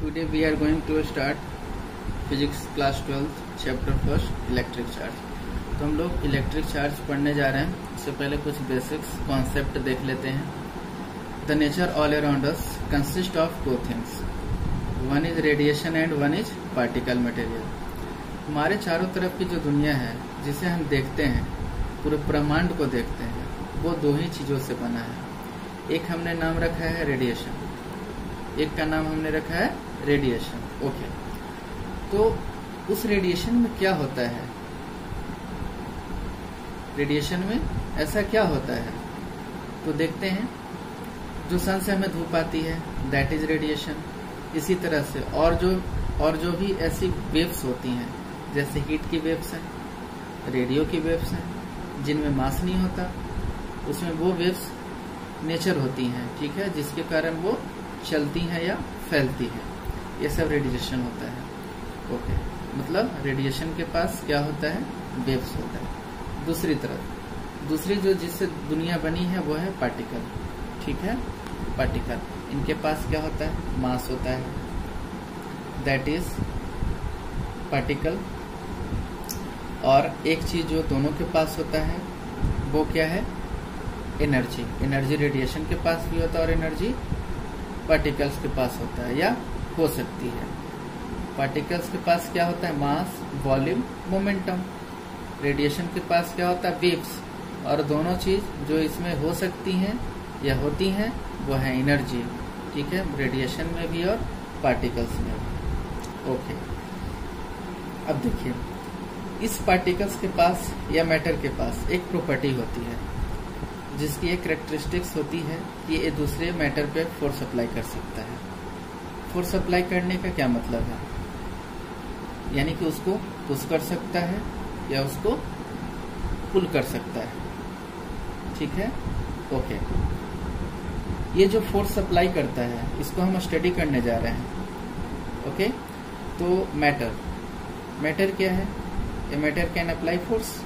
Today we are going to start physics class 12 chapter first electric charge. तो हम लोग electric charge पढ़ने जा रहे हैं। इससे पहले कुछ बेसिक्स कॉन्सेप्ट देख लेते हैं। The nature all around us consist of two things, one is radiation and one is particle material. हमारे चारों तरफ की जो दुनिया है जिसे हम देखते हैं, पूरे ब्रह्मांड को देखते हैं, वो दो ही चीजों से बना है। एक हमने नाम रखा है रेडिएशन, एक का नाम हमने रखा है रेडिएशन। ओके, तो उस रेडिएशन में क्या होता है? रेडिएशन में ऐसा क्या होता है तो देखते हैं। जो सन से हमें धूप आती है दैट इज रेडिएशन। इसी तरह से और जो भी ऐसी वेव्स होती हैं, जैसे हीट की वेव्स हैं, रेडियो की वेव्स हैं, जिनमें मास नहीं होता, उसमें वो वेव्स नेचर होती हैं, ठीक है, जिसके कारण वो चलती हैं या फैलती हैं। ये सब रेडिएशन होता है। ओके, मतलब रेडिएशन के पास क्या होता है? वेव्स होता है। दूसरी तरफ दूसरी जो जिससे दुनिया बनी है वो है पार्टिकल, ठीक है। पार्टिकल, इनके पास क्या होता है? मास होता है, दैट इज पार्टिकल। और एक चीज जो दोनों के पास होता है वो क्या है? एनर्जी। एनर्जी रेडिएशन के पास भी होता है और एनर्जी पार्टिकल्स के पास होता है, या हो सकती है। पार्टिकल्स के पास क्या होता है? मास, वॉल्यूम, मोमेंटम। रेडिएशन के पास क्या होता है? वेव्स। और दोनों चीज जो इसमें हो सकती हैं या होती हैं वो है एनर्जी, ठीक है, रेडिएशन में भी और पार्टिकल्स में भी। ओके, अब देखिए, इस पार्टिकल्स के पास या मैटर के पास एक प्रॉपर्टी होती है जिसकी एक कैरेक्टरिस्टिक्स होती है कि ये दूसरे मैटर पे फोर्स अप्लाई कर सकता है। फोर्स अप्लाई करने का क्या मतलब है? यानी कि उसको पुश कर सकता है या उसको पुल कर सकता है, ठीक है। ओके, ये जो फोर्स अप्लाई करता है इसको हम स्टडी करने जा रहे हैं। ओके, तो मैटर क्या है? A matter can apply force.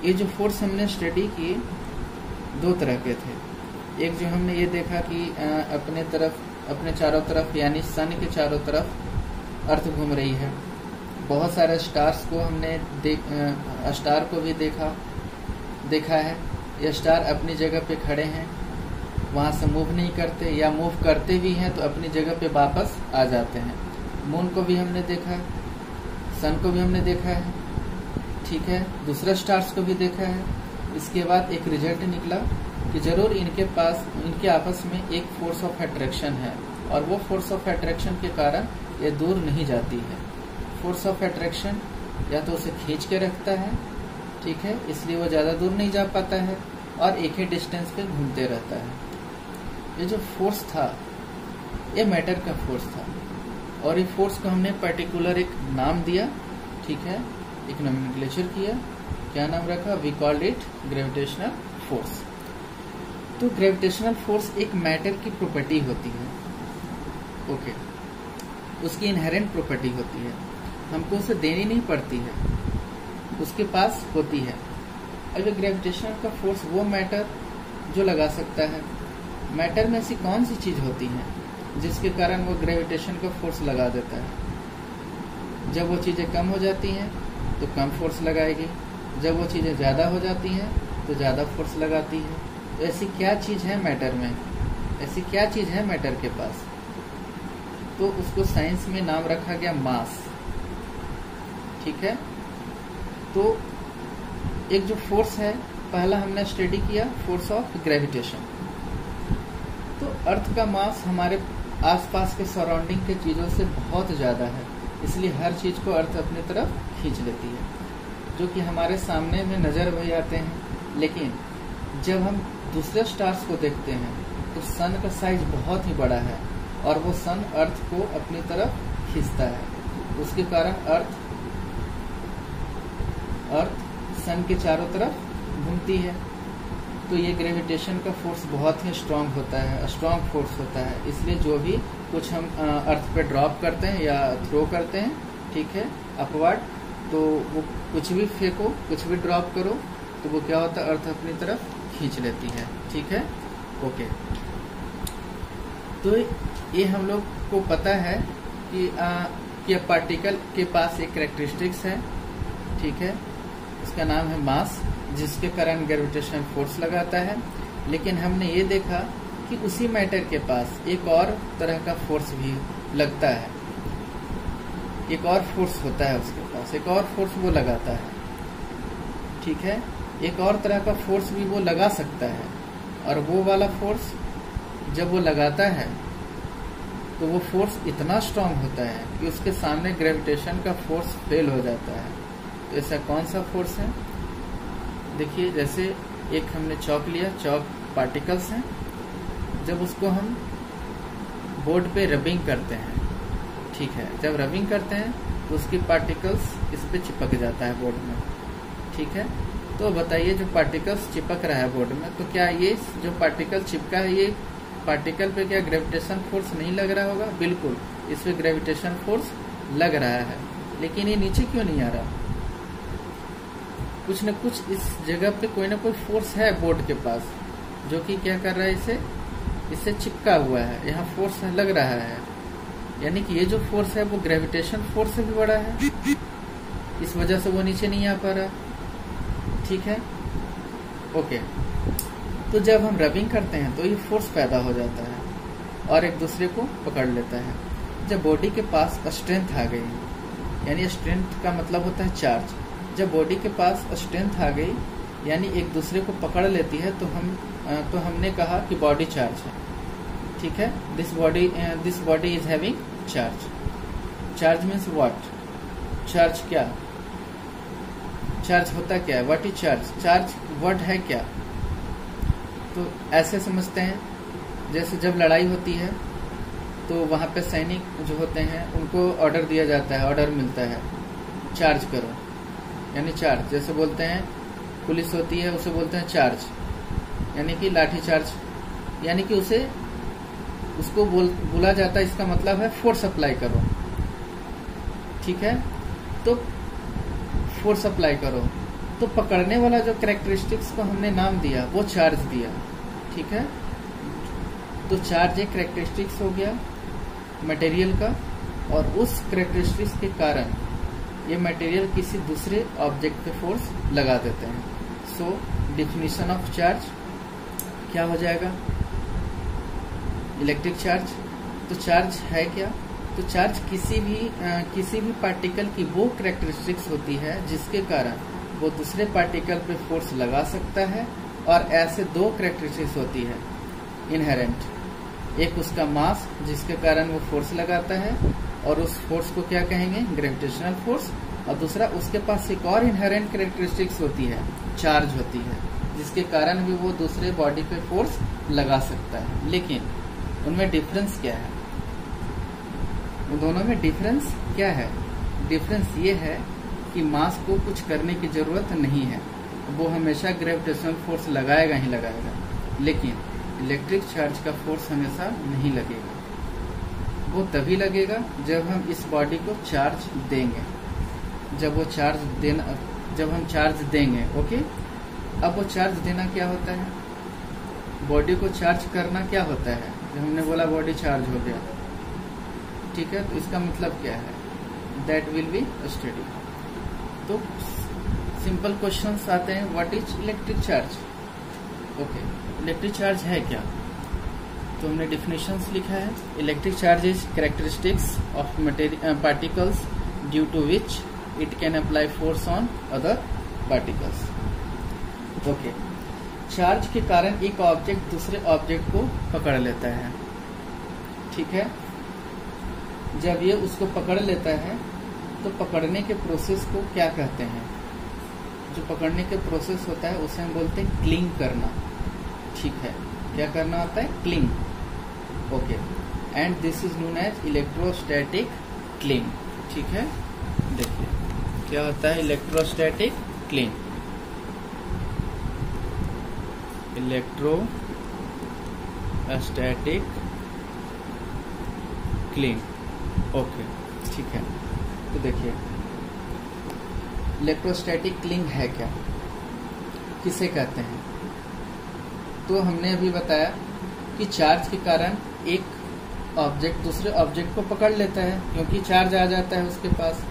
ये जो फोर्स हमने स्टडी की दो तरह के थे। एक जो हमने ये देखा कि अपने चारों तरफ यानी सन के चारों तरफ अर्थ घूम रही है। बहुत सारे स्टार्स को हमने स्टार को भी देखा है। ये स्टार अपनी जगह पे खड़े हैं, वहां से मूव नहीं करते, या मूव करते भी हैं तो अपनी जगह पे वापस आ जाते हैं। मून को भी हमने देखा, सन को भी हमने देखा है, ठीक है, दूसरे स्टार्स को भी देखा है। इसके बाद एक रिजल्ट निकला कि जरूर इनके आपस में एक फोर्स ऑफ अट्रैक्शन है, और वो फोर्स ऑफ अट्रैक्शन के कारण ये दूर नहीं जाती है। फोर्स ऑफ अट्रैक्शन या तो उसे खींच के रखता है, ठीक है, इसलिए वो ज्यादा दूर नहीं जा पाता है और एक ही डिस्टेंस पे घूमते रहता है। ये जो फोर्स था ये मैटर का फोर्स था, और ये फोर्स को हमने पर्टिकुलर एक नाम दिया, ठीक है, एक नोमेनक्लेचर किया। क्या नाम रखा? We called it gravitational force. तो ग्रेविटेशनल फोर्स एक मैटर की प्रॉपर्टी होती है। ओके, उसकी इनहेरेंट प्रॉपर्टी होती है, हमको उसे देनी नहीं पड़ती है, उसके पास होती है। अब ग्रेविटेशनल का फोर्स वो मैटर जो लगा सकता है। मैटर में ऐसी कौन सी चीज होती है जिसके कारण वो ग्रेविटेशन का फोर्स लगा देता है? जब वो चीजें कम हो जाती हैं तो कम फोर्स लगाएगी, जब वो चीजें ज्यादा हो जाती हैं तो ज्यादा फोर्स लगाती है। तो ऐसी क्या चीज है मैटर में? ऐसी क्या चीज है मैटर के पास? तो उसको साइंस में नाम रखा गया मास, ठीक है। तो एक जो फोर्स है, पहला हमने स्टडी किया फोर्स ऑफ ग्रेविटेशन। तो अर्थ का मास हमारे आसपास के सराउंडिंग के चीजों से बहुत ज्यादा है, इसलिए हर चीज को अर्थ अपनी तरफ खींच लेती है, जो कि हमारे सामने में नजर भी आते हैं। लेकिन जब हम दूसरे स्टार्स को देखते हैं तो सन का साइज बहुत ही बड़ा है, और वो सन अर्थ को अपनी तरफ खींचता है। उसके कारण अर्थ सन के चारों तरफ घूमती है। तो ये ग्रेविटेशन का फोर्स बहुत ही स्ट्रांग होता है, स्ट्रांग फोर्स होता है। इसलिए जो भी कुछ हम अर्थ पे ड्रॉप करते हैं या थ्रो करते हैं, ठीक है, अपवर्ड, तो वो कुछ भी फेंको, कुछ भी ड्रॉप करो, तो वो क्या होता है? अर्थ अपनी तरफ खींच लेती है, ठीक है। ओके, तो ये हम लोग को पता है कि पार्टिकल के पास एक कैरेक्टरिस्टिक्स है, ठीक है, उसका नाम है मास, जिसके कारण ग्रेविटेशन फोर्स लगाता है। लेकिन हमने ये देखा कि उसी मैटर के पास एक और तरह का फोर्स भी लगता है, एक और फोर्स होता है उसके पास, एक और फोर्स वो लगाता है, ठीक है, एक और तरह का फोर्स भी वो लगा सकता है। और वो वाला फोर्स जब वो लगाता है तो वो फोर्स इतना स्ट्रांग होता है कि उसके सामने ग्रेविटेशन का फोर्स फेल हो जाता है। तो ऐसा कौन सा फोर्स है? देखिए, जैसे एक हमने चौक लिया, चौक पार्टिकल्स हैं, जब उसको हम बोर्ड पे रबिंग करते हैं, ठीक है, जब रबिंग करते हैं तो उसकी पार्टिकल्स इस पे चिपक जाता है बोर्ड में, ठीक है। तो बताइए, जो पार्टिकल्स चिपक रहा है बोर्ड में, तो क्या ये जो पार्टिकल चिपका है, ये पार्टिकल पे क्या ग्रेविटेशन फोर्स नहीं लग रहा होगा? बिल्कुल, इस पे ग्रेविटेशन फोर्स लग रहा है। लेकिन ये नीचे क्यों नहीं आ रहा? कुछ न कुछ इस जगह पे कोई ना कोई फोर्स है बोर्ड के पास, जो कि क्या कर रहा है, इसे चिपका हुआ है, यहाँ फोर्स लग रहा है। यानी कि ये जो फोर्स है वो ग्रेविटेशन फोर्स से भी बड़ा है, इस वजह से वो नीचे नहीं आ पा रहा, ठीक है, ओके। तो जब हम रबिंग करते हैं तो ये फोर्स पैदा हो जाता है और एक दूसरे को पकड़ लेता है। जब बॉडी के पास स्ट्रेंथ आ गई, यानी स्ट्रेंथ का मतलब होता है चार्ज, जब बॉडी के पास स्ट्रेंथ आ गई यानी एक दूसरे को पकड़ लेती है, तो हमने कहा कि बॉडी चार्ज है, ठीक है। This body is having charge. Charge means what? Charge क्या? चार्ज होता क्या है? What is charge? Charge word है क्या? तो ऐसे समझते हैं, जैसे जब लड़ाई होती है तो वहाँ पे सैनिक जो होते हैं उनको ऑर्डर दिया जाता है, ऑर्डर मिलता है, चार्ज करो, यानी चार्ज। जैसे बोलते हैं पुलिस होती है, उसे बोलते हैं चार्ज, यानी कि लाठी चार्ज, यानी कि उसको बोला जाता है, इसका मतलब है फोर्स अप्लाई करो, ठीक है। तो फोर्स अप्लाई करो, तो पकड़ने वाला जो कैरेक्टरिस्टिक्स को हमने नाम दिया वो चार्ज दिया, ठीक है। तो चार्ज एक कैरेक्टरिस्टिक्स हो गया मटेरियल का, और उस कैरेक्टरिस्टिक्स के कारण ये मटेरियल किसी दूसरे ऑब्जेक्ट पे फोर्स लगा देते हैं। सो डिफिनीशन ऑफ चार्ज क्या हो जाएगा? Electric charge. तो चार्ज है क्या? तो चार्ज किसी भी पार्टिकल की वो कैरेक्टरिस्टिक्स होती है जिसके कारण वो दूसरे पार्टिकल पे फोर्स लगा सकता है। और ऐसे दो कैरेक्टरिस्टिक्स होती है इनहेरेंट, एक उसका मास जिसके कारण वो फोर्स लगाता है और उस फोर्स को क्या कहेंगे? Gravitational force. और दूसरा उसके पास एक और इनहेरेंट कैरेक्टरिस्टिक्स होती है, चार्ज होती है, जिसके कारण भी वो दूसरे बॉडी पे फोर्स लगा सकता है। लेकिन उनमें डिफरेंस क्या है? उन दोनों में डिफरेंस क्या है? डिफरेंस ये है कि मास को कुछ करने की जरूरत नहीं है, वो हमेशा ग्रेविटेशनल फोर्स लगाएगा ही लगाएगा। लेकिन इलेक्ट्रिक चार्ज का फोर्स हमेशा नहीं लगेगा, वो तभी लगेगा जब हम इस बॉडी को चार्ज देंगे, जब हम चार्ज देंगे, ओके। अब वो चार्ज देना क्या होता है? बॉडी को चार्ज करना क्या होता है? जब हमने बोला बॉडी चार्ज हो गया, ठीक है, तो इसका मतलब क्या है? That will be study. तो सिंपल क्वेश्चंस आते हैं, what is electric charge? Okay, electric charge है क्या? तो हमने डिफिनेशंस लिखा है, electric charge is characteristics of particles due to which it can apply force on other particles. Okay, charge के कारण एक ऑब्जेक्ट दूसरे ऑब्जेक्ट को पकड़ लेता है, ठीक है। जब ये उसको पकड़ लेता है तो पकड़ने के प्रोसेस को क्या कहते हैं? जो पकड़ने के प्रोसेस होता है उसे हम बोलते हैं क्लिंग करना, ठीक है। क्या करना होता है? Cling, okay. And this is known as electrostatic cling, ठीक है। देखिए क्या होता है electrostatic cling. Electrostatic cling, okay, ठीक है। तो देखिए इलेक्ट्रोस्टैटिक क्लिंग है क्या, किसे कहते हैं? तो हमने अभी बताया कि चार्ज के कारण एक ऑब्जेक्ट दूसरे ऑब्जेक्ट को पकड़ लेता है क्योंकि चार्ज आ जाता है उसके पास।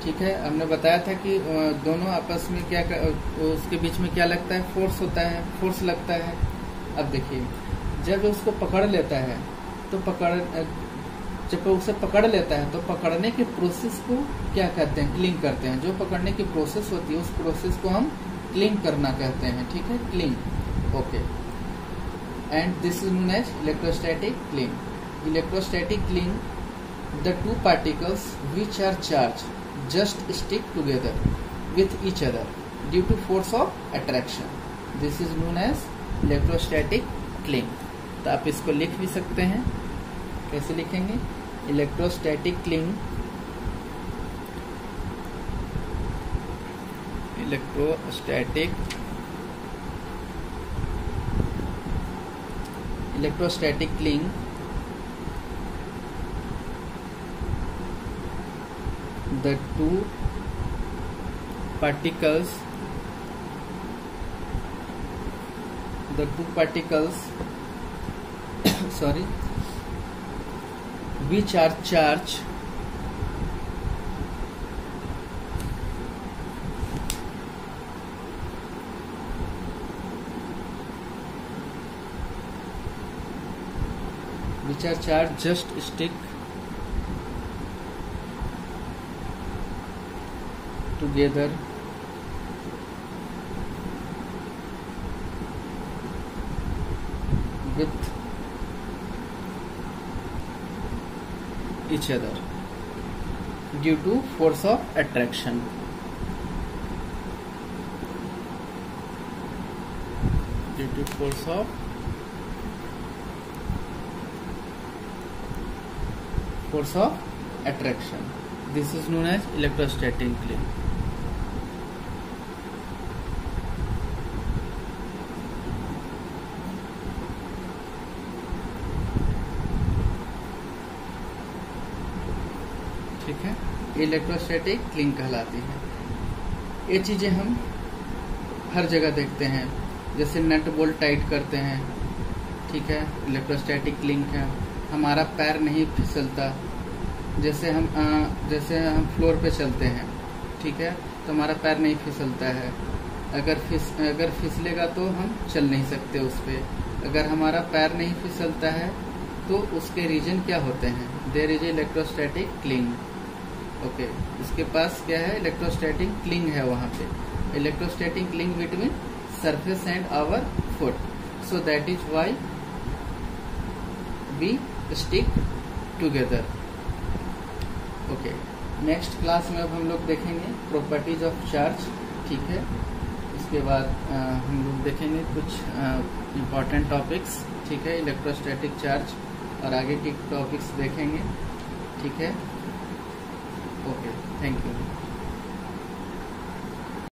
ठीक है, हमने बताया था कि दोनों आपस में क्या उसके बीच में क्या लगता है, फोर्स होता है, फोर्स लगता है। अब देखिए, जब उसको पकड़ लेता है तो जब उसे पकड़ लेता है तो पकड़ने के प्रोसेस को क्या कहते हैं, क्लिंग करते हैं। जो पकड़ने की प्रोसेस होती है उस प्रोसेस को हम क्लिंग करना कहते हैं। ठीक है, cling. Okay, and this is known as electrostatic cling. Electrostatic cling, the two particles which are charge just stick together with each other due to force of attraction. This is known as electrostatic cling. तो आप इसको लिख भी सकते हैं। कैसे लिखेंगे? Electrostatic cling, electrostatic cling the two particles sorry, which are charged just stick together with each other due to force of attraction. Due to force of attraction. This is known as electrostatic cling. ठीक है, electrostatic cling कहलाती है। ये चीजें हम हर जगह देखते हैं, जैसे नट बोल्ट टाइट करते हैं। ठीक है, इलेक्ट्रोस्टैटिक क्लिंग है। हमारा पैर नहीं फिसलता, जैसे हम फ्लोर पे चलते हैं। ठीक है, तो हमारा पैर नहीं फिसलता है। अगर फिसलेगा तो हम चल नहीं सकते उस पर। अगर हमारा पैर नहीं फिसलता है तो उसके रीजन क्या होते हैं? There is electrostatic cling. Okay, इसके पास क्या है? इलेक्ट्रोस्टैटिक क्लिंग है वहां पे। Electrostatic cling between surface and our foot, so that is why we stick together. Okay, next class में अब हम लोग देखेंगे प्रॉपर्टीज ऑफ चार्ज। ठीक है, इसके बाद हम लोग देखेंगे कुछ इम्पॉर्टेंट टॉपिक्स। ठीक है, इलेक्ट्रोस्टैटिक चार्ज और आगे के टॉपिक्स देखेंगे। ठीक है, ओके, थैंक यू।